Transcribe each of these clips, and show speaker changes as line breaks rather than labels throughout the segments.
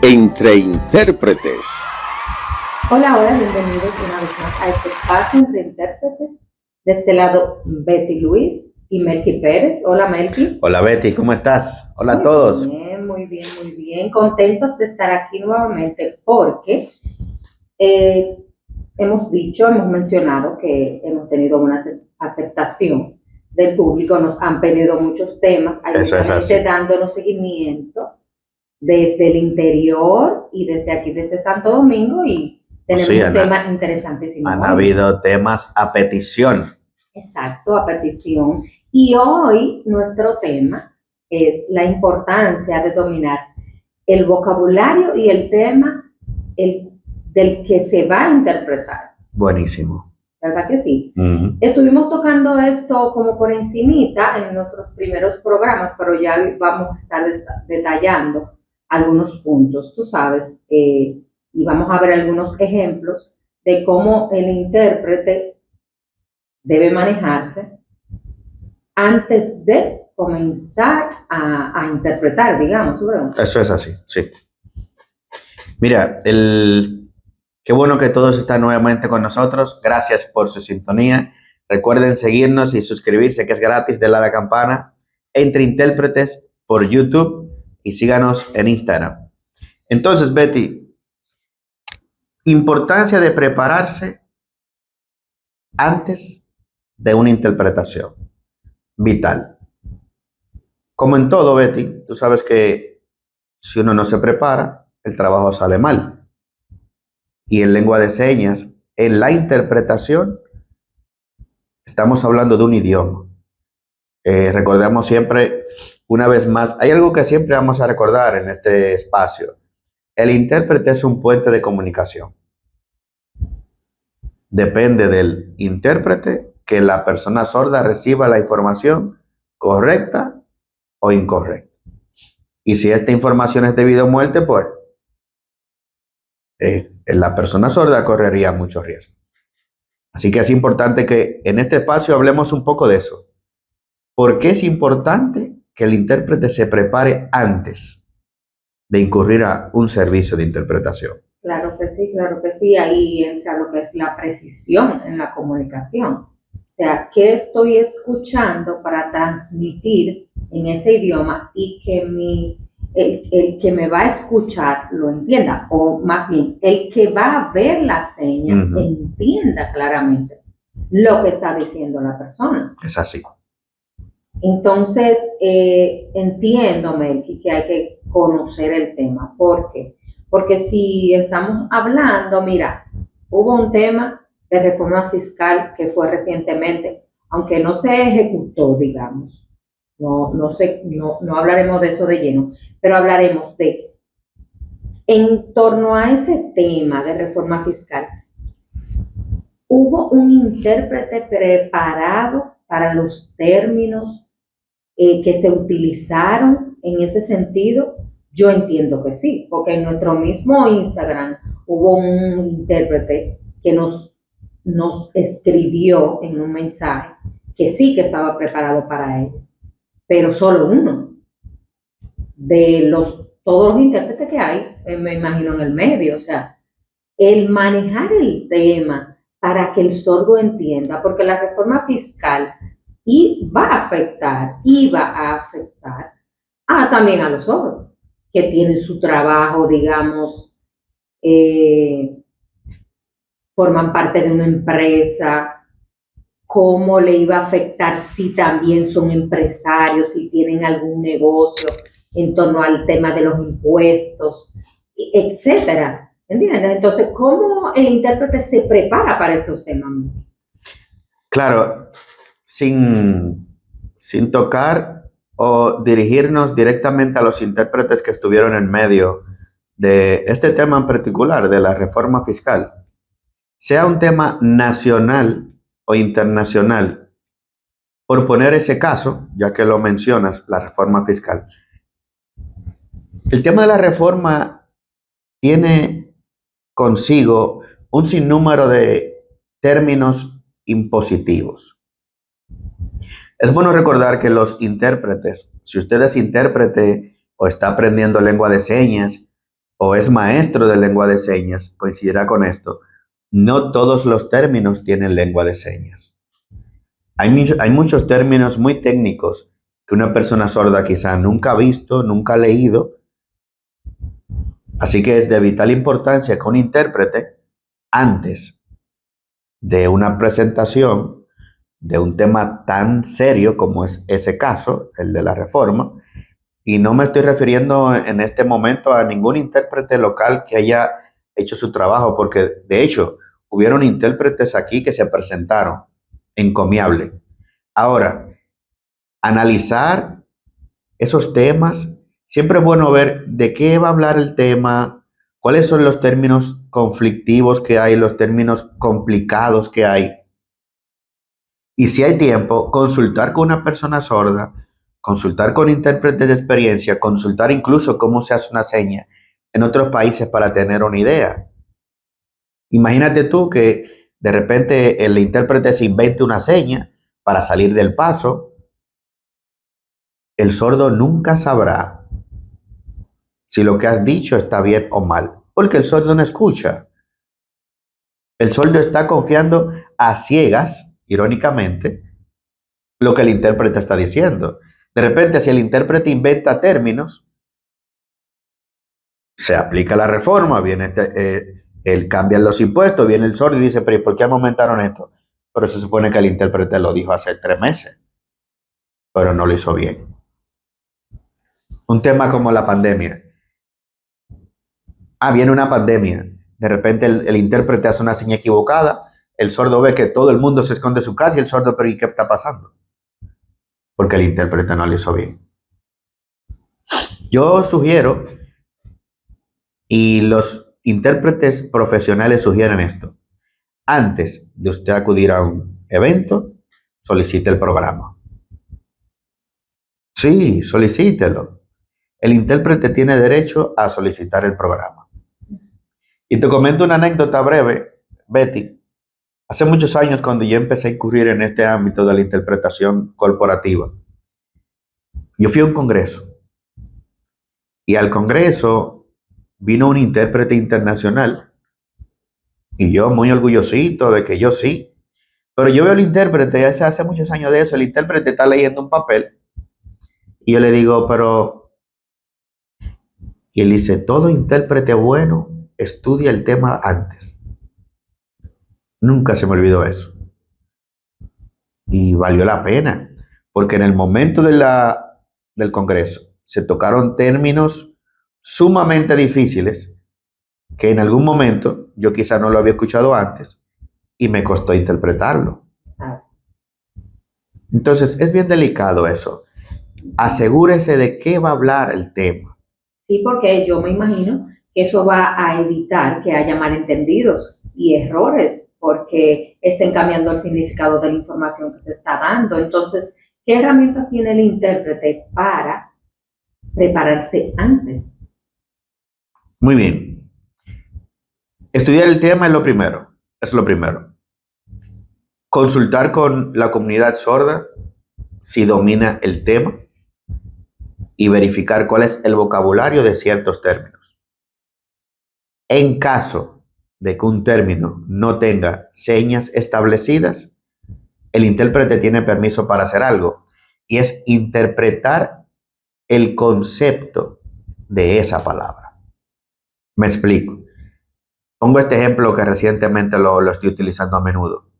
Entre Intérpretes.
Hola, bienvenidos una vez más a este espacio Entre Intérpretes. De este lado, Betty Luis y Melqui Pérez. Hola, Melqui.
Hola, Betty, ¿cómo estás? Hola a todos.
Muy bien. Contentos de estar aquí nuevamente porque hemos mencionado que hemos tenido una aceptación del público. Nos han pedido muchos temas. Hay mucha gente dándonos seguimiento desde el interior y desde aquí, desde Santo Domingo, y tenemos un tema interesantísimo.
Han habido temas a petición.
Exacto, a petición. Y hoy nuestro tema es la importancia de dominar el vocabulario y el tema del que se va a interpretar.
Buenísimo.
¿Verdad que sí? Estuvimos tocando esto como por encimita en nuestros primeros programas, pero ya vamos a estar detallando algunos puntos, tú sabes, y vamos a ver algunos ejemplos de cómo el intérprete debe manejarse antes de comenzar a interpretar, digamos, ¿verdad?
Eso es así, sí. Mira, qué bueno que todos están nuevamente con nosotros. Gracias por su sintonía. Recuerden seguirnos y suscribirse, que es gratis, de la campana, Entre Intérpretes por YouTube, y síganos en Instagram. Entonces, Betty, importancia de prepararse antes de una interpretación. Vital. Como en todo, Betty, tú sabes que si uno no se prepara, el trabajo sale mal. Y en lengua de señas, en la interpretación, estamos hablando de un idioma. Recordemos siempre, una vez más, hay algo que siempre vamos a recordar en este espacio. El intérprete es un puente de comunicación. Depende del intérprete que la persona sorda reciba la información correcta o incorrecta. Y si esta información es de vida o muerte, pues la persona sorda correría mucho riesgo. Así que es importante que en este espacio hablemos un poco de eso. ¿Por qué es importante que el intérprete se prepare antes de incurrir a un servicio de interpretación?
Claro que sí. Ahí entra lo que es la precisión en la comunicación. O sea, ¿qué estoy escuchando para transmitir en ese idioma y que el que me va a escuchar lo entienda? O más bien, el que va a ver la seña entienda claramente lo que está diciendo la persona.
Es así.
Entonces, entiendo, Melqui, que hay que conocer el tema. ¿Por qué? Porque si estamos hablando, mira, hubo un tema de reforma fiscal que fue recientemente, aunque no se ejecutó, digamos, no hablaremos de eso de lleno, pero hablaremos de, en torno a ese tema de reforma fiscal, hubo un intérprete preparado para los términos que se utilizaron en ese sentido. Yo entiendo que sí, porque en nuestro mismo Instagram hubo un intérprete que nos escribió en un mensaje que sí que estaba preparado para ello, pero solo uno de todos los intérpretes que hay, me imagino, en el medio. O sea, el manejar el tema para que el sordo entienda, porque la reforma fiscal iba a afectar también a los sordos, que tienen su trabajo, digamos, forman parte de una empresa. ¿Cómo le iba a afectar si también son empresarios, si tienen algún negocio en torno al tema de los impuestos, etcétera? ¿Entiendes? Entonces, ¿cómo el intérprete se prepara para estos temas?
Claro, sin tocar o dirigirnos directamente a los intérpretes que estuvieron en medio de este tema en particular, de la reforma fiscal, sea un tema nacional o internacional, por poner ese caso, ya que lo mencionas, la reforma fiscal. El tema de la reforma tiene consigo un sinnúmero de términos impositivos. Es bueno recordar que los intérpretes, si usted es intérprete o está aprendiendo lengua de señas, o es maestro de lengua de señas, coincidirá con esto. No todos los términos tienen lengua de señas. Hay muchos términos muy técnicos que una persona sorda quizá nunca ha visto, nunca ha leído. Así que es de vital importancia que un intérprete, antes de una presentación de un tema tan serio como es ese caso, el de la reforma, y no me estoy refiriendo en este momento a ningún intérprete local que haya hecho su trabajo, porque de hecho hubieron intérpretes aquí que se presentaron encomiable. Ahora, analizar esos temas, siempre es bueno ver de qué va a hablar el tema, cuáles son los términos conflictivos que hay, los términos complicados que hay. Y si hay tiempo, consultar con una persona sorda, consultar con intérpretes de experiencia, consultar incluso cómo se hace una seña en otros países para tener una idea. Imagínate tú que de repente el intérprete se invente una seña para salir del paso. El sordo nunca sabrá si lo que has dicho está bien o mal, porque el sordo no escucha. El sordo está confiando a ciegas, irónicamente, lo que el intérprete está diciendo. De repente, si el intérprete inventa términos, se aplica la reforma, viene él cambia los impuestos, viene el sordo y dice, pero ¿por qué aumentaron esto? Pero se supone que el intérprete lo dijo hace 3 meses, pero no lo hizo bien. Un tema como la pandemia. Viene una pandemia. De repente el intérprete hace una seña equivocada, el sordo ve que todo el mundo se esconde en su casa y el sordo, pero ¿y qué está pasando? Porque el intérprete no lo hizo bien. Yo sugiero, y los intérpretes profesionales sugieren esto, antes de usted acudir a un evento, solicite el programa. Sí, solicítelo. El intérprete tiene derecho a solicitar el programa. Y te comento una anécdota breve, Betty. Hace muchos años, cuando yo empecé a incurrir en este ámbito de la interpretación corporativa, yo fui a un congreso. Y al congreso vino un intérprete internacional. Y yo muy orgullosito de que yo sí. Pero yo veo al intérprete, hace muchos años de eso, el intérprete está leyendo un papel. Y yo le digo, pero... Y él dice, todo intérprete bueno estudia el tema antes. Nunca se me olvidó eso. Y valió la pena, porque en el momento del congreso se tocaron términos sumamente difíciles que en algún momento yo quizá no lo había escuchado antes y me costó interpretarlo. Entonces es bien delicado eso. Asegúrese de qué va a hablar el tema.
Sí, porque yo me imagino que eso va a evitar que haya malentendidos y errores, porque estén cambiando el significado de la información que se está dando. Entonces, ¿qué herramientas tiene el intérprete para prepararse antes?
Muy bien. Estudiar el tema es lo primero. Es lo primero. Consultar con la comunidad sorda si domina el tema y verificar cuál es el vocabulario de ciertos términos. En caso de que un término no tenga señas establecidas, el intérprete tiene permiso para hacer algo, y es interpretar el concepto de esa palabra. Me explico. Pongo este ejemplo que recientemente lo estoy utilizando a menudo.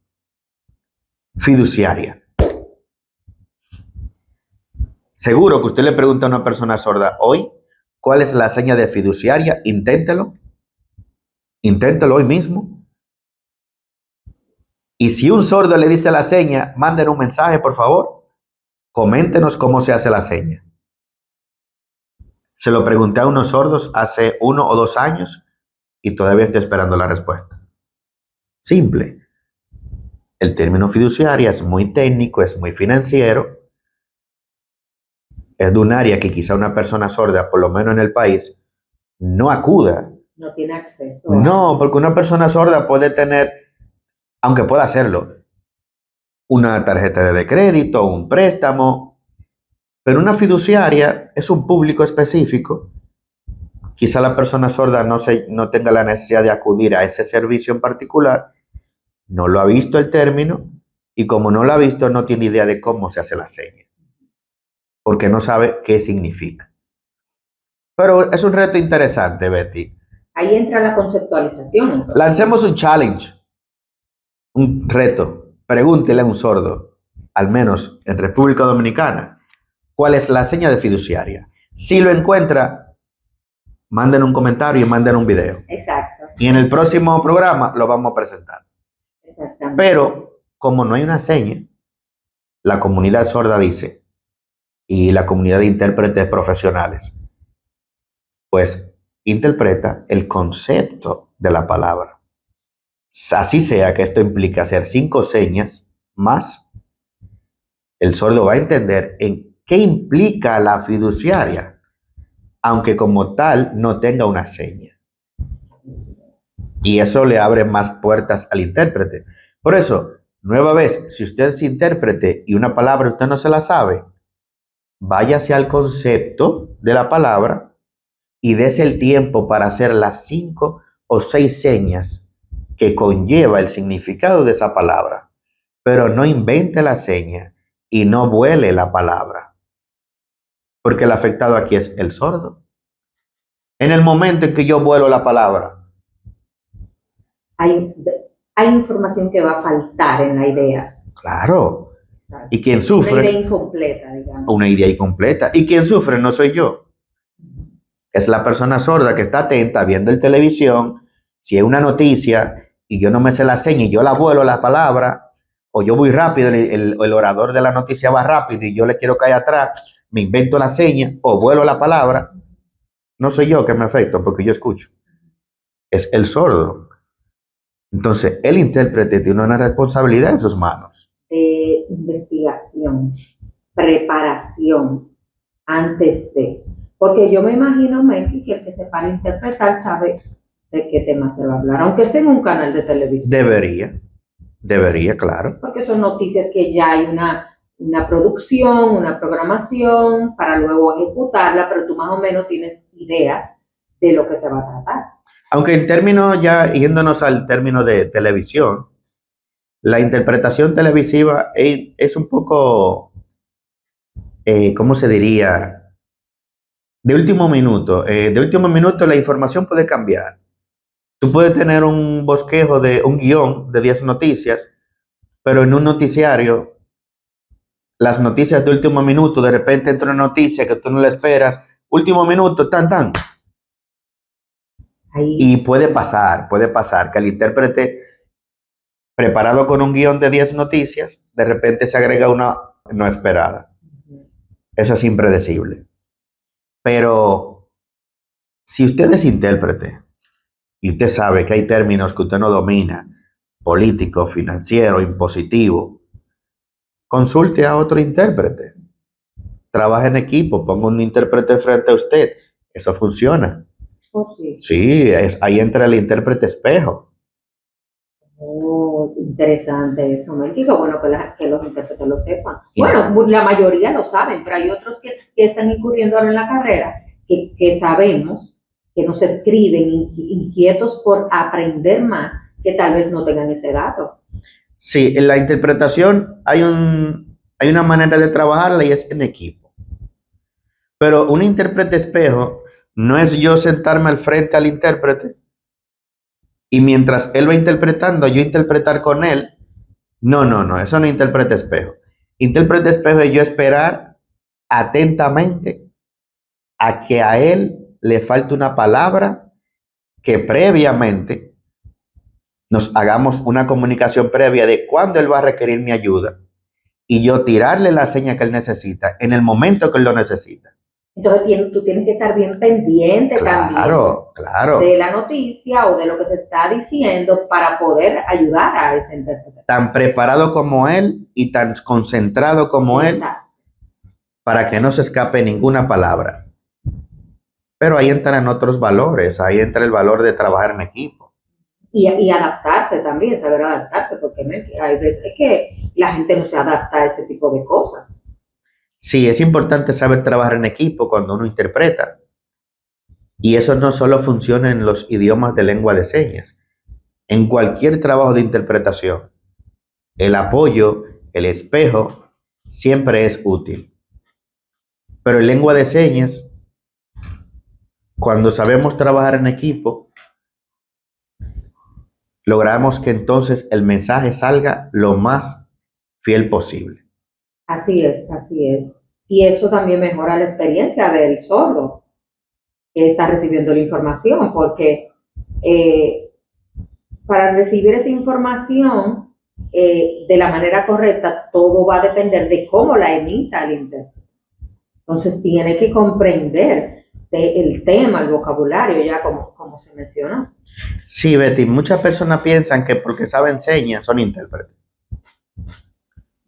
Fiduciaria. Seguro que usted le pregunta a una persona sorda hoy, ¿cuál es la seña de fiduciaria? Inténtelo. Inténtelo hoy mismo. Y si un sordo le dice la seña, manden un mensaje, por favor. Coméntenos cómo se hace la seña. Se lo pregunté a unos sordos hace 1 o 2 años y todavía estoy esperando la respuesta. Simple. El término fiduciaria es muy técnico, es muy financiero. Es de un área que quizá una persona sorda, por lo menos en el país, no acuda.
No tiene acceso.
No, porque una persona sorda puede tener, aunque pueda hacerlo, una tarjeta de crédito, un préstamo, pero una fiduciaria es un público específico quizá la persona sorda no tenga la necesidad de acudir a ese servicio en particular, no lo ha visto el término y como no lo ha visto no tiene idea de cómo se hace la seña, porque no sabe qué significa. Pero es un reto interesante, Betty.
Ahí entra la conceptualización. Entonces.
Lancemos un challenge, un reto. Pregúntele a un sordo, al menos en República Dominicana, cuál es la seña de fiduciaria. Si lo encuentra, manden un comentario y manden un video.
Exacto.
Y en el próximo programa lo vamos a presentar.
Exactamente.
Pero como no hay una seña, la comunidad sorda dice, y la comunidad de intérpretes profesionales, pues interpreta el concepto de la palabra. Así sea que esto implica hacer 5 señas más, el sordo va a entender en qué implica la fiduciaria, aunque como tal no tenga una seña. Y eso le abre más puertas al intérprete. Por eso, nueva vez, si usted es intérprete y una palabra usted no se la sabe, váyase al concepto de la palabra y dése el tiempo para hacer las 5 o 6 señas que conlleva el significado de esa palabra. Pero no invente la seña y no vuele la palabra, porque el afectado aquí es el sordo. En el momento en que yo vuelo la palabra,
hay información que va a faltar en la idea.
claro.
Exacto.
Y quien sufre,
una idea incompleta, digamos.
Una idea incompleta. Y quien sufre no soy yo. Es la persona sorda que está atenta viendo el televisión. Si hay una noticia y yo no me sé la seña y yo la vuelo la palabra, o yo voy rápido, el orador de la noticia va rápido y yo le quiero caer atrás, me invento la seña o vuelo la palabra, no soy yo que me afecto porque yo escucho. Es el sordo. Entonces, el intérprete tiene una responsabilidad en sus manos.
De investigación, preparación, antes de. Porque yo me imagino, Melky, que el que se para a interpretar sabe de qué tema se va a hablar, aunque sea en un canal de televisión.
Debería, claro.
Porque son noticias que ya hay una producción, una programación para luego ejecutarla, pero tú más o menos tienes ideas de lo que se va a tratar.
Aunque en términos, ya yéndonos al término de televisión, la interpretación televisiva es un poco, ¿cómo se diría? De último minuto. De último minuto la información puede cambiar. Tú puedes tener un bosquejo de un guión de 10 noticias, pero en un noticiario, las noticias de último minuto, de repente entra una noticia que tú no la esperas, último minuto, tan.
Ahí.
Y puede pasar que el intérprete, preparado con un guión de 10 noticias, de repente se agrega una no esperada. Eso es impredecible. Pero si usted es intérprete y usted sabe que hay términos que usted no domina, político, financiero, impositivo, consulte a otro intérprete. Trabaje en equipo, ponga un intérprete frente a usted. Eso funciona.
Oh, sí.
Sí, ahí entra el intérprete espejo.
Oh, interesante eso, Melky. Qué bueno que los intérpretes lo sepan. Bueno, la mayoría lo saben, pero hay otros que están incurriendo ahora en la carrera, que sabemos, que nos escriben inquietos por aprender más, que tal vez no tengan ese dato.
Sí, en la interpretación hay una manera de trabajarla y es en equipo. Pero un intérprete espejo no es yo sentarme al frente al intérprete y mientras él va interpretando, yo interpretar con él. No, eso no es intérprete espejo. Intérprete espejo es yo esperar atentamente a que a él le falte una palabra, que previamente nos hagamos una comunicación previa de cuándo él va a requerir mi ayuda y yo tirarle la seña que él necesita en el momento que él lo necesita.
Entonces tú tienes que estar bien pendiente también de la noticia o de lo que se está diciendo para poder ayudar a ese intérprete.
Tan preparado como él y tan concentrado como él, para que no se escape ninguna palabra. Pero ahí entran otros valores, ahí entra el valor de trabajar en equipo.
Y adaptarse también, saber adaptarse, porque hay veces que la gente no se adapta a ese tipo de cosas.
Sí, es importante saber trabajar en equipo cuando uno interpreta. Y eso no solo funciona en los idiomas de lengua de señas. En cualquier trabajo de interpretación, el apoyo, el espejo, siempre es útil. Pero en lengua de señas, cuando sabemos trabajar en equipo, logramos que entonces el mensaje salga lo más fiel posible.
Así es, así es. Y eso también mejora la experiencia del sordo que está recibiendo la información, porque eh, para recibir esa información de la manera correcta, todo va a depender de cómo la emita el intérprete. Entonces tiene que comprender el tema, el vocabulario, ya como se mencionó.
Sí, Betty, muchas personas piensan que porque saben señas son intérpretes.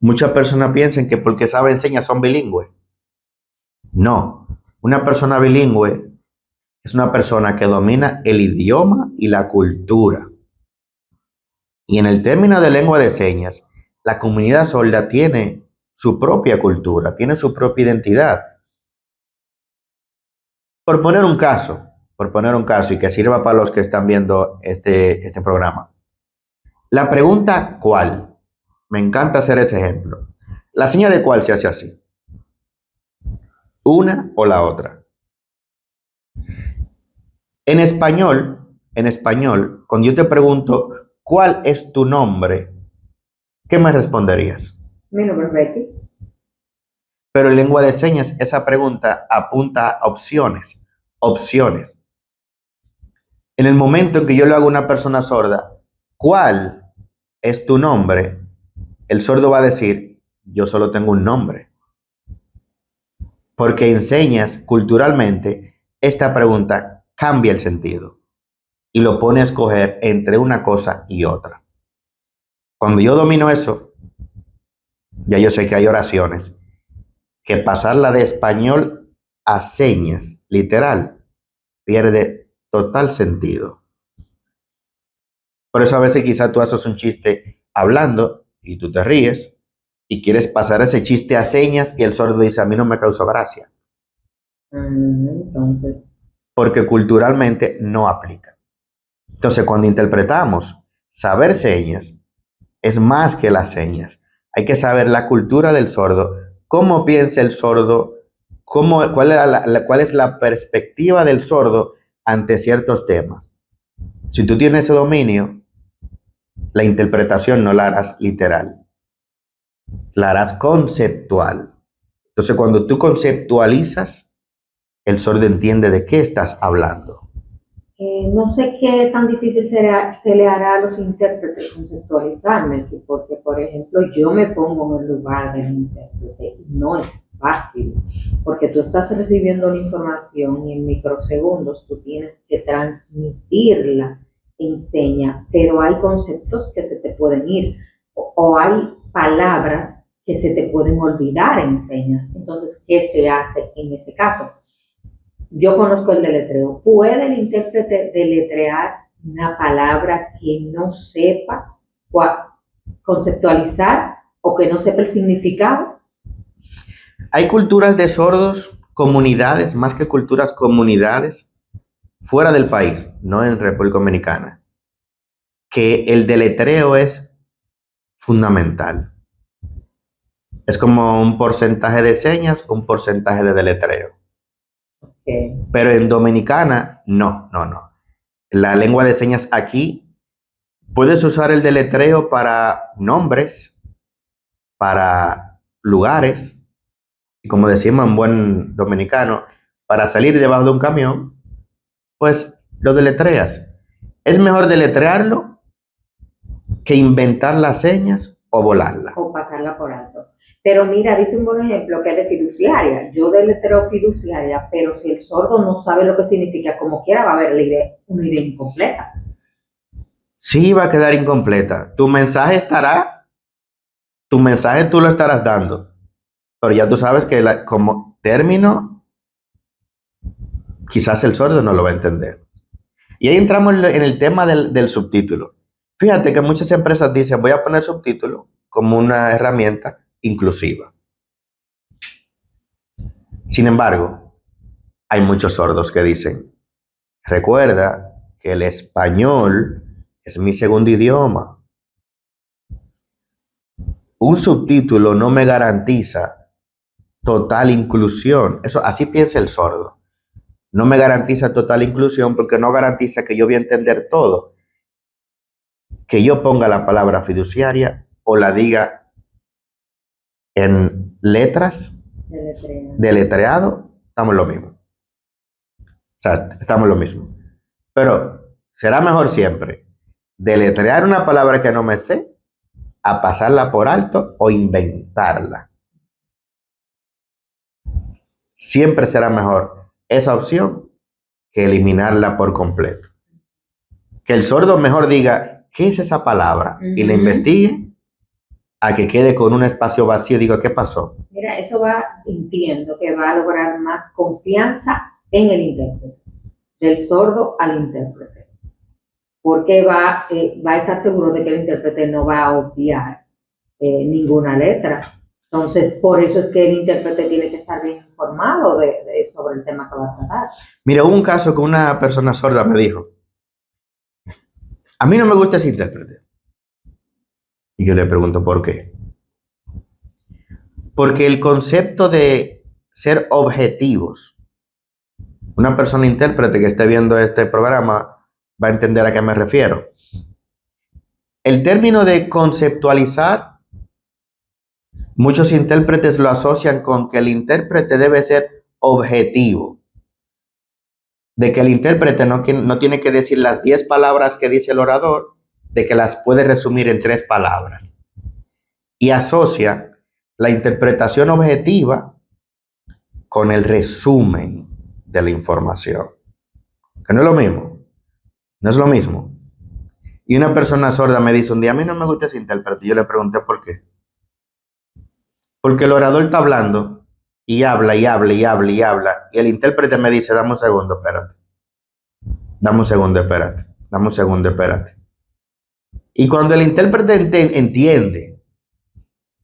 Muchas personas piensan que porque saben señas son bilingües. No, una persona bilingüe es una persona que domina el idioma y la cultura. Y en el término de lengua de señas, la comunidad sorda tiene su propia cultura, tiene su propia identidad. Por poner un caso y que sirva para los que están viendo este programa. La pregunta ¿cuál? Me encanta hacer ese ejemplo. La seña de cuál se hace así. Una o la otra. En español, cuando yo te pregunto ¿cuál es tu nombre? ¿Qué me responderías?
Mi nombre es Betty.
Pero en lengua de señas, esa pregunta apunta a opciones. Opciones. En el momento en que yo le hago a una persona sorda, ¿cuál es tu nombre? El sordo va a decir, yo solo tengo un nombre. Porque enseñas culturalmente, esta pregunta cambia el sentido y lo pone a escoger entre una cosa y otra. Cuando yo domino eso, ya yo sé que hay oraciones que pasarla de español a señas, literal, pierde total sentido. Por eso a veces quizá tú haces un chiste hablando y tú te ríes y quieres pasar ese chiste a señas y el sordo dice, a mí no me causó gracia.
Entonces,
Porque culturalmente no aplica. Entonces, cuando interpretamos, saber señas es más que las señas. Hay que saber la cultura del sordo, cómo piensa el sordo, cuál es la perspectiva del sordo ante ciertos temas. Si tú tienes ese dominio, la interpretación no la harás literal, la harás conceptual. Entonces, cuando tú conceptualizas, el sordo entiende de qué estás hablando.
no sé qué tan difícil se le hará a los intérpretes conceptualizarme, porque, por ejemplo, yo me pongo en el lugar del intérprete y no es fácil, porque tú estás recibiendo una información y en microsegundos tú tienes que transmitirla en seña, pero hay conceptos que se te pueden ir o hay palabras que se te pueden olvidar en señas. Entonces, ¿qué se hace en ese caso? Yo conozco el deletreo. ¿Puede el intérprete deletrear una palabra que no sepa conceptualizar o que no sepa el significado?
Hay culturas de sordos, comunidades, más que culturas, comunidades, fuera del país, no en República Dominicana, que el deletreo es fundamental. Es como un porcentaje de señas, un porcentaje de deletreo.
Okay.
Pero en Dominicana, no. La lengua de señas aquí, puedes usar el deletreo para nombres, para lugares, y como decimos en buen dominicano, para salir debajo de un camión, pues lo deletreas. Es mejor deletrearlo que inventar las señas o volarla.
O pasarla por alto. Pero mira, diste un buen ejemplo que es de fiduciaria. Yo deletreo fiduciaria, pero si el sordo no sabe lo que significa, como quiera va a haber una idea incompleta.
Sí, va a quedar incompleta. Tu mensaje tú lo estarás dando, pero ya tú sabes que como término, quizás el sordo no lo va a entender. Y ahí entramos en el tema del subtítulo. Fíjate que muchas empresas dicen, voy a poner subtítulo como una herramienta inclusiva. Sin embargo, hay muchos sordos que dicen, Recuerda que el español es mi segundo idioma. Un subtítulo no me garantiza total inclusión. Eso, así piensa el sordo. No me garantiza total inclusión porque no garantiza que yo voy a entender todo. Que yo ponga la palabra fiduciaria o la diga en letras, deletreado, estamos lo mismo. O sea, estamos lo mismo. Pero será mejor siempre deletrear una palabra que no me sé a pasarla por alto o inventarla. Siempre será mejor esa opción que eliminarla por completo. Que el sordo mejor diga, ¿qué es esa palabra? Y la investigue a que quede con un espacio vacío y diga, ¿qué pasó?
Mira, eso entiendo que va a lograr más confianza en el intérprete, del sordo al intérprete, porque va a estar seguro de que el intérprete no va a obviar ninguna letra. Entonces, por eso es que el intérprete tiene que estar bien informado sobre el tema que va a tratar.
Mira, hubo un caso que una persona sorda me dijo, a mí no me gusta ese intérprete. Y yo le pregunto, ¿por qué? Porque el concepto de ser objetivos, una persona intérprete que esté viendo este programa va a entender a qué me refiero. El término de conceptualizar, muchos intérpretes lo asocian con que el intérprete debe ser objetivo. De que el intérprete no tiene que decir las 10 palabras que dice el orador, de que las puede resumir en 3 palabras. Y asocia la interpretación objetiva con el resumen de la información. Que no es lo mismo. No es lo mismo. Y una persona sorda me dice un día, a mí no me gusta ese intérprete. Yo le pregunté por qué. Porque el orador está hablando y habla y habla y habla y habla. Y el intérprete me dice, dame un segundo, espérate. Dame un segundo, espérate. Dame un segundo, espérate. Y cuando el intérprete entiende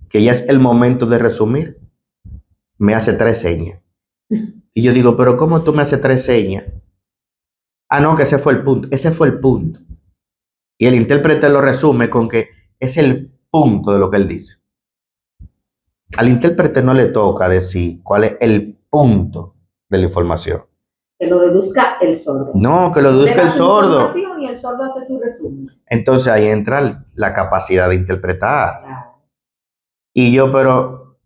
que ya es el momento de resumir, me hace 3 señas. Y yo digo, pero ¿cómo tú me haces 3 señas? Ah, no, que ese fue el punto. Ese fue el punto. Y el intérprete lo resume con que es el punto de lo que él dice. Al intérprete no le toca decir cuál es el punto de la información.
Que lo deduzca el sordo.
No, que lo deduzca el sordo.
Y el sordo hace su resumen.
Entonces ahí entra la capacidad de interpretar.
Claro.
Y yo, pero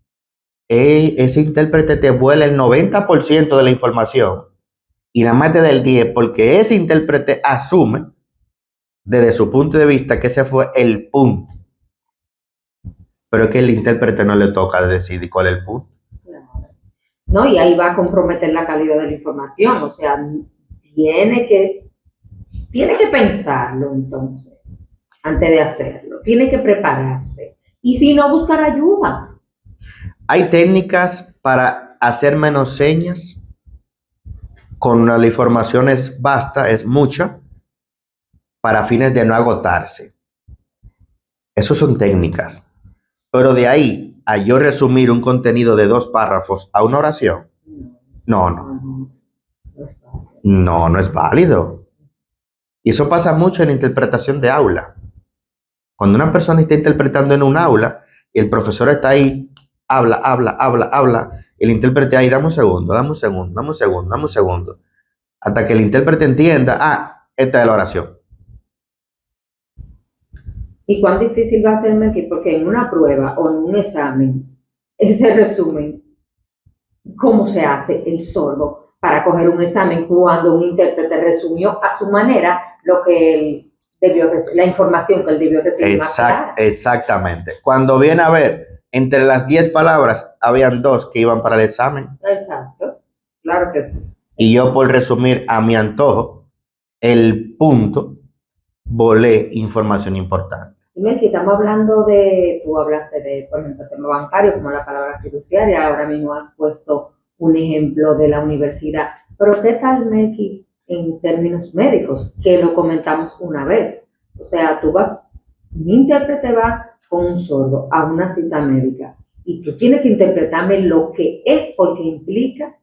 ese intérprete te vuela el 90% de la información y nada más te da el 10% porque ese intérprete asume desde su punto de vista que ese fue el punto. Pero es que el intérprete no le toca decidir cuál es el punto.
Claro. No, y ahí va a comprometer la calidad de la información. O sea, tiene que pensarlo entonces, antes de hacerlo. Tiene que prepararse. Y si no, buscar ayuda.
Hay técnicas para hacer menos señas. Con la información es basta, es mucha, para fines de no agotarse. Esas son técnicas. Pero de ahí a yo resumir un contenido de 2 párrafos a una oración, no es válido. Y eso pasa mucho en interpretación de aula. Cuando una persona está interpretando en un aula y el profesor está ahí, habla, el intérprete ahí, dame un segundo, hasta que el intérprete entienda, esta es la oración.
¿Y cuán difícil va a ser, Melqui? Porque en una prueba o en un examen, ese resumen, ¿cómo se hace el sordo para coger un examen cuando un intérprete resumió a su manera lo que él debió recibir, la información que él debió recibir?
Exactamente. Cuando viene a ver, entre las 10 palabras, habían 2 que iban para el examen.
Exacto, claro que sí.
Y yo, por resumir a mi antojo, el punto, volé información importante.
Y Melqui, estamos hablando tú hablaste de, por ejemplo, el tema bancario, como la palabra fiduciaria, ahora mismo has puesto un ejemplo de la universidad, pero ¿qué tal, Melqui, en términos médicos? Que lo comentamos una vez. O sea, un intérprete va con un sordo a una cita médica y tú tienes que interpretarme lo que es porque implica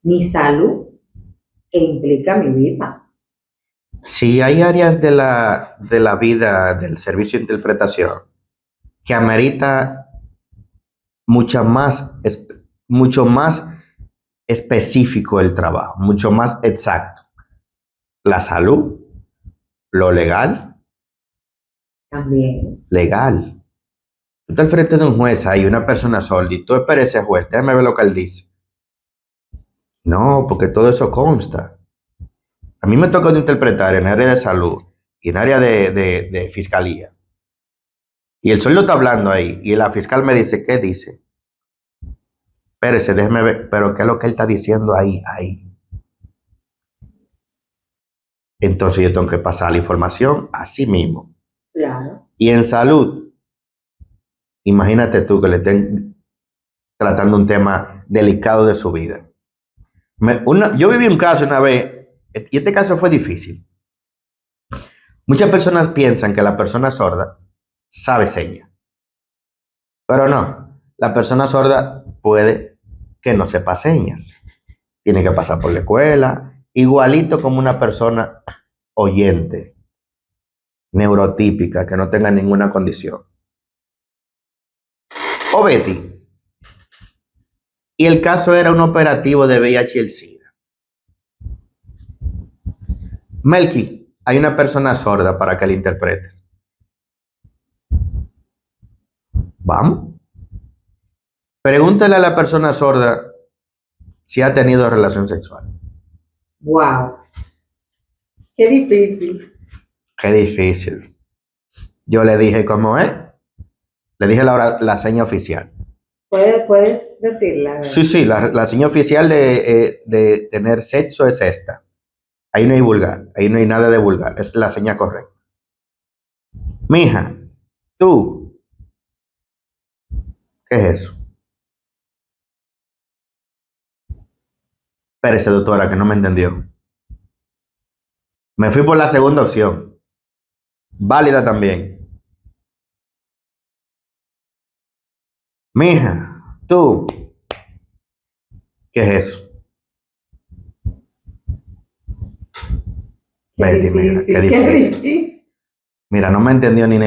mi salud e implica mi vida.
Sí, hay áreas de la vida del servicio de interpretación que amerita mucho más específico el trabajo, mucho más exacto. La salud, lo legal,
También.
legal. Tú estás al frente de un juez, hay una persona sorda y tú esperes ese juez, déjame ver lo que él dice. No, porque todo eso consta. A mí me toca de interpretar en área de salud y en área de fiscalía. Y el sueldo está hablando ahí y la fiscal me dice, ¿qué dice? Espérese, déjeme ver, pero ¿qué es lo que él está diciendo ahí? Entonces yo tengo que pasar la información así mismo.
Claro.
Y en salud, imagínate tú que le estén tratando un tema delicado de su vida. Yo viví un caso una vez, y este caso fue difícil. Muchas personas piensan que la persona sorda sabe señas, pero no. La persona sorda puede que no sepa señas. Tiene que pasar por la escuela, igualito como una persona oyente, neurotípica, que no tenga ninguna condición. O Betty. Y el caso era un operativo de VIH y el SIDA. Melky, hay una persona sorda para que le interpretes. Vamos. Pregúntale a la persona sorda si ha tenido relación sexual.
Wow. Qué difícil.
Qué difícil. Yo le dije cómo es. Le dije la seña oficial.
¿Puedes decirla? A ver.
Sí, la seña oficial de tener sexo es esta. Ahí no hay vulgar, ahí no hay nada de vulgar, es la seña correcta. Mija, tú, ¿qué es eso? Espérese, doctora, que no me entendió. Me fui por la segunda opción. Válida también. Mija, tú, ¿qué es eso?
Qué
Betty, mira,
difícil,
qué
qué
difícil.
difícil.
Mira, no me entendió ni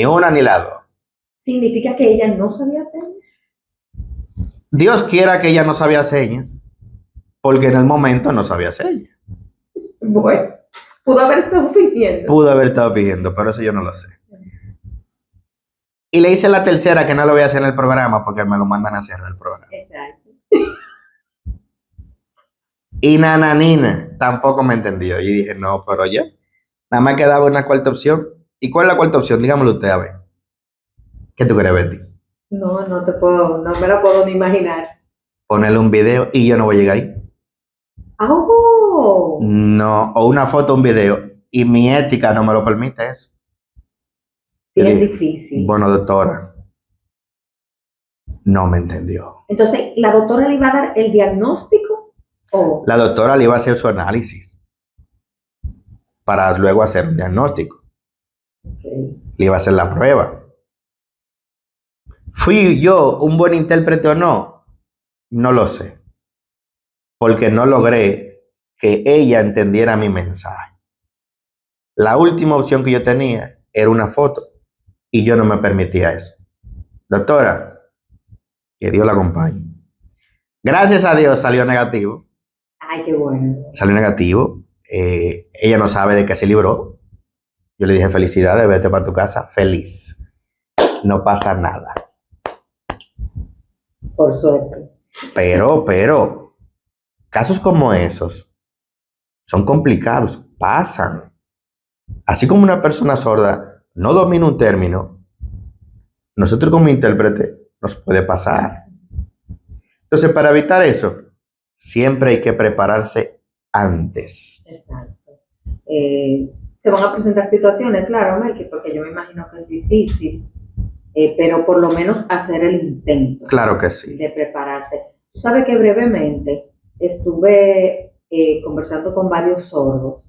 una ni la dos.
¿Significa que ella no sabía señas?
Dios quiera que ella no sabía señas, porque en el momento no sabía señas.
Bueno, pudo haber estado fingiendo.
Pudo haber estado pidiendo, pero eso yo no lo sé. Y le hice la tercera que no lo voy a hacer en el programa porque me lo mandan a hacer en el programa.
Exacto.
Y Nananina tampoco me entendió. Y dije, no, pero ya. Nada más quedaba una cuarta opción. ¿Y cuál es la cuarta opción? Dígamelo usted, a ver. ¿Qué tú crees, Betty?
No, no me la puedo ni imaginar.
Ponerle un video y yo no voy a llegar ahí.
¡Oh!
No, o una foto, un video. Y mi ética no me lo permite eso. Yo
Bien
dije,
difícil.
bueno, doctora, no me entendió.
Entonces, ¿la doctora le iba a dar el diagnóstico? ¿O?
La doctora le iba a hacer su análisis para luego hacer un diagnóstico.
Okay.
Le iba a hacer la prueba. ¿Fui yo un buen intérprete o no? No lo sé. Porque no logré que ella entendiera mi mensaje. La última opción que yo tenía era una foto y yo no me permitía eso. Doctora, que Dios la acompañe. Gracias a Dios salió negativo.
Ay, qué bueno.
Salió negativo. Ella no sabe de qué se libró. Yo le dije, felicidades, vete para tu casa, feliz. No pasa nada.
Por suerte.
Pero, casos como esos son complicados, pasan. Así como una persona sorda no domina un término, nosotros como intérprete nos puede pasar. Entonces, para evitar eso, siempre hay que prepararse antes.
Exacto. Se van a presentar situaciones, claro, Melky, porque yo me imagino que es difícil, pero por lo menos hacer el intento.
Claro que sí.
De prepararse. Tú sabes que brevemente estuve conversando con varios sordos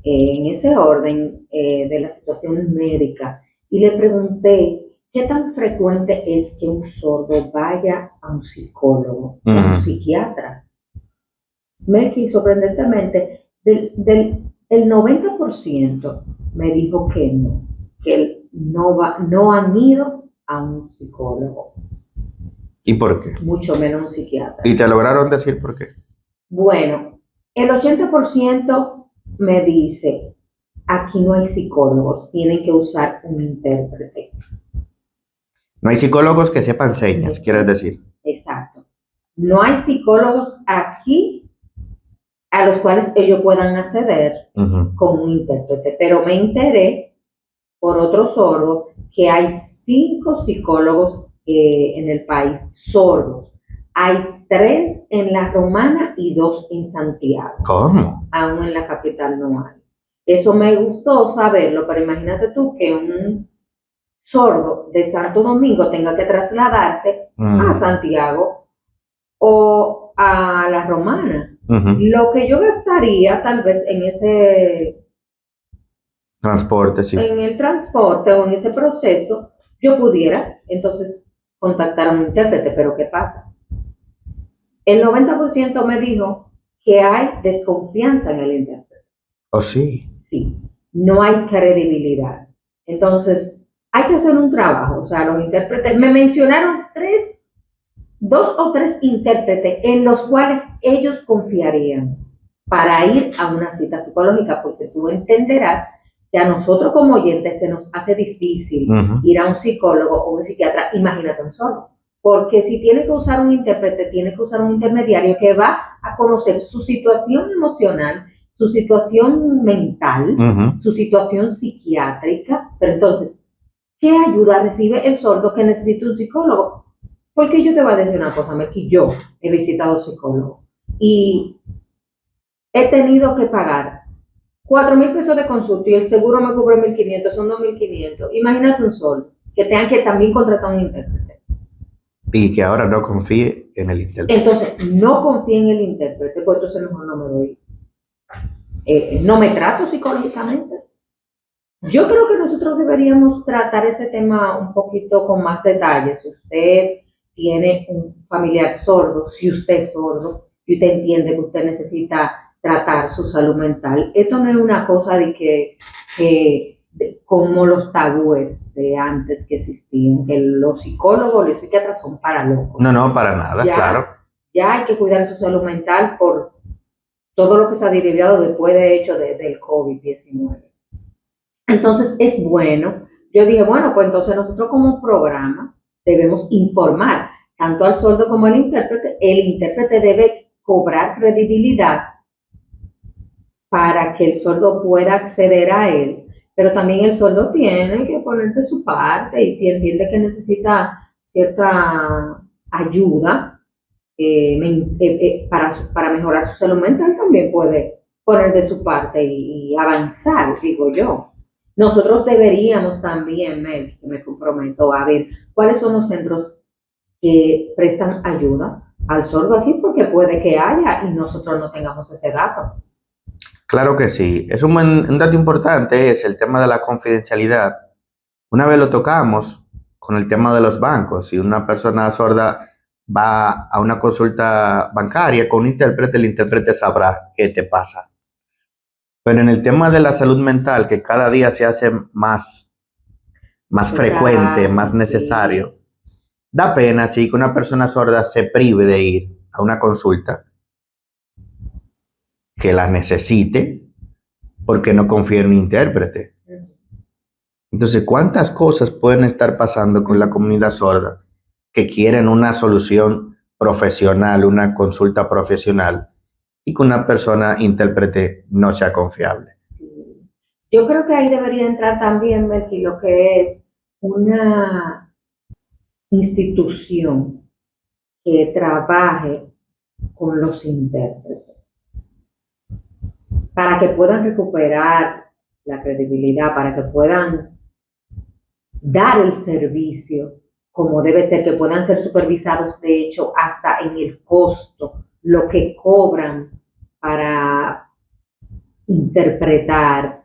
en ese orden de la situación médica y le pregunté qué tan frecuente es que un sordo vaya a un psicólogo, a un psiquiatra. Melqui, sorprendentemente, el 90% me dijo que no han ido a un psicólogo,
¿Y por qué?
mucho menos un psiquiatra.
¿Y te lograron decir por qué?
Bueno, el 80% me dice, aquí no hay psicólogos, tienen que usar un intérprete.
No hay psicólogos que sepan señas, quieres decir.
Exacto. No hay psicólogos aquí a los cuales ellos puedan acceder
Ujú.
con un intérprete, pero me enteré por otro sordo que hay 5 psicólogos en el país sordos. Hay 3 en La Romana y 2 en Santiago.
¿Cómo?
Aún en la capital no hay. Eso me gustó saberlo, pero imagínate tú que un sordo de Santo Domingo tenga que trasladarse a Santiago o a La Romana.
Ujú.
Lo que yo gastaría tal vez en ese
Transporte, sí.
en el transporte o en ese proceso, yo pudiera entonces contactar a un intérprete, pero ¿qué pasa? El 90% me dijo que hay desconfianza en el intérprete.
¿Oh, sí?
Sí, no hay credibilidad. Entonces, hay que hacer un trabajo. O sea, los intérpretes, me mencionaron 2 o 3 intérpretes en los cuales ellos confiarían para ir a una cita psicológica, porque tú entenderás que a nosotros como oyentes se nos hace difícil ir a un psicólogo o un psiquiatra, imagínate un solo. Porque si tiene que usar un intérprete, tiene que usar un intermediario que va a conocer su situación emocional, su situación mental, su situación psiquiátrica. Pero entonces, ¿qué ayuda recibe el sordo que necesita un psicólogo? Porque yo te voy a decir una cosa, Melqui, yo he visitado psicólogo y he tenido que pagar 4,000 pesos de consulta y el seguro me cubre 1,500, son 2,500. Imagínate un sordo que tengan que también contratar un intérprete.
Y que ahora no confíe en el intérprete.
Entonces, no confíe en el intérprete, pues entonces mejor no me doy. No me trato psicológicamente. Yo creo que nosotros deberíamos tratar ese tema un poquito con más detalle. Si usted tiene un familiar sordo, si usted es sordo y usted entiende que usted necesita tratar su salud mental, esto no es una cosa de como los tabúes de antes que existían, que los psicólogos, los psiquiatras son para locos.
No, para nada, claro.
Ya hay que cuidar su salud mental por todo lo que se ha derivado después, de hecho, del COVID-19. Entonces es bueno. Yo dije, bueno, pues entonces nosotros como programa debemos informar tanto al sordo como al intérprete. El intérprete debe cobrar credibilidad para que el sordo pueda acceder a él, pero también el sordo tiene que poner de su parte y si entiende que necesita cierta ayuda para mejorar su salud mental, también puede poner de su parte y avanzar, digo yo. Nosotros deberíamos también, me comprometo a ver cuáles son los centros que prestan ayuda al sordo aquí, porque puede que haya y nosotros no tengamos ese dato.
Claro que sí. Es un dato importante, es el tema de la confidencialidad. Una vez lo tocamos con el tema de los bancos. Si una persona sorda va a una consulta bancaria con un intérprete, el intérprete sabrá qué te pasa. Pero en el tema de la salud mental, que cada día se hace más frecuente, más necesario, da pena sí que una persona sorda se prive de ir a una consulta que la necesite porque no confía en un intérprete. Entonces, ¿cuántas cosas pueden estar pasando con la comunidad sorda que quieren una solución profesional, una consulta profesional, y que una persona intérprete no sea confiable?
Sí. Yo creo que ahí debería entrar también, Melqui, lo que es una institución que trabaje con los intérpretes para que puedan recuperar la credibilidad, para que puedan dar el servicio como debe ser, que puedan ser supervisados, de hecho, hasta en el costo, lo que cobran para interpretar.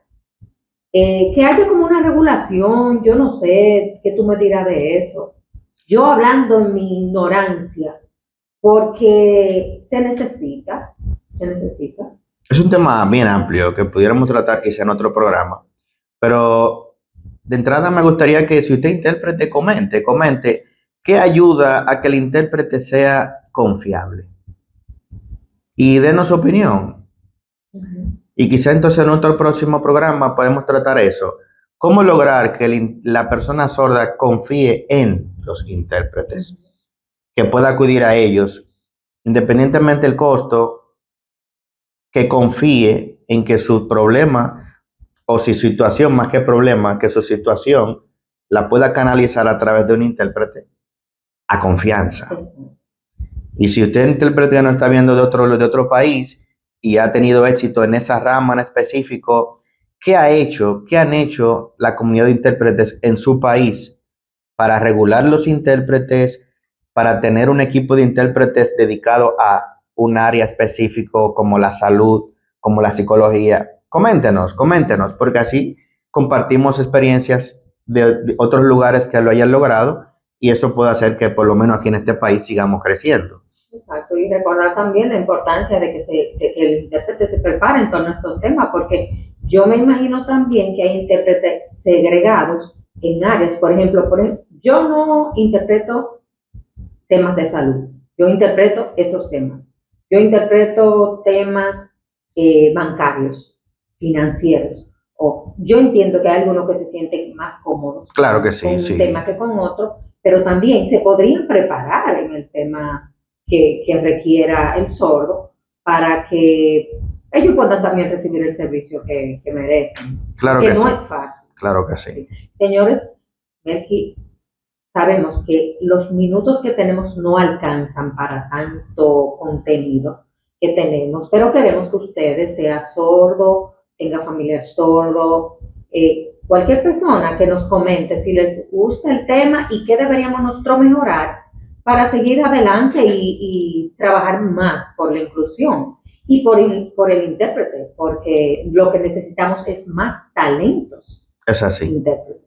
Que haya como una regulación, yo no sé qué tú me dirás de eso. Yo hablando en mi ignorancia, porque se necesita. ¿Qué necesita?
Es un tema bien amplio que pudiéramos tratar quizá en otro programa, pero de entrada me gustaría que si usted intérprete, comente qué ayuda a que el intérprete sea confiable y denos su opinión.
Ujú.
Y quizá entonces en nuestro próximo programa podemos tratar eso. ¿Cómo lograr que la persona sorda confíe en los intérpretes? Que pueda acudir a ellos, independientemente del costo, que confíe en que su problema o su situación, más que problema, que su situación la pueda canalizar a través de un intérprete a confianza.
Exacto.
Y si usted intérprete no está viendo de otro país y ha tenido éxito en esa rama en específico, ¿qué ha hecho, qué han hecho la comunidad de intérpretes en su país para regular los intérpretes, para tener un equipo de intérpretes dedicado a un área específico como la salud, como la psicología? Coméntenos, porque así compartimos experiencias de otros lugares que lo hayan logrado y eso puede hacer que por lo menos aquí en este país sigamos creciendo.
Exacto, y recordar también la importancia de que el intérprete se prepare en torno a estos temas, porque yo me imagino también que hay intérpretes segregados en áreas, por ejemplo, yo no interpreto temas de salud, yo interpreto estos temas, yo interpreto temas bancarios, financieros, o yo entiendo que hay algunos que se sienten más cómodos
Claro que
con
sí,
un
sí.
tema que con otro, pero también se podrían preparar en el tema que requiera el sordo para que ellos puedan también recibir el servicio que merecen.
Claro
Que
que
no
sí.
es fácil.
Claro que sí.
Señores, Melqui, sabemos que los minutos que tenemos no alcanzan para tanto contenido que tenemos, pero queremos que ustedes, sea sordo, tenga familiar sordo, cualquier persona que nos comente si les gusta el tema y qué deberíamos nosotros mejorar para seguir adelante y trabajar más por la inclusión y por el intérprete, porque lo que necesitamos es más talentos
Es así.
intérpretes.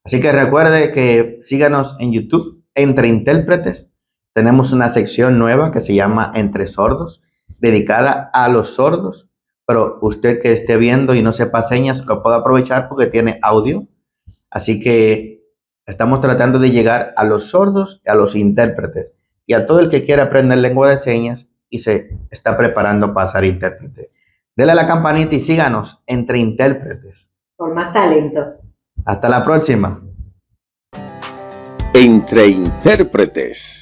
Así que recuerde que síganos en YouTube, Entre Intérpretes. Tenemos una sección nueva que se llama Entre Sordos, dedicada a los sordos. Pero usted que esté viendo y no sepa señas, lo puede aprovechar porque tiene audio. Así que estamos tratando de llegar a los sordos y a los intérpretes y a todo el que quiera aprender lengua de señas y se está preparando para ser intérprete. Dele a la campanita y síganos Entre Intérpretes.
Por más talento.
Hasta la próxima.
Entre Intérpretes.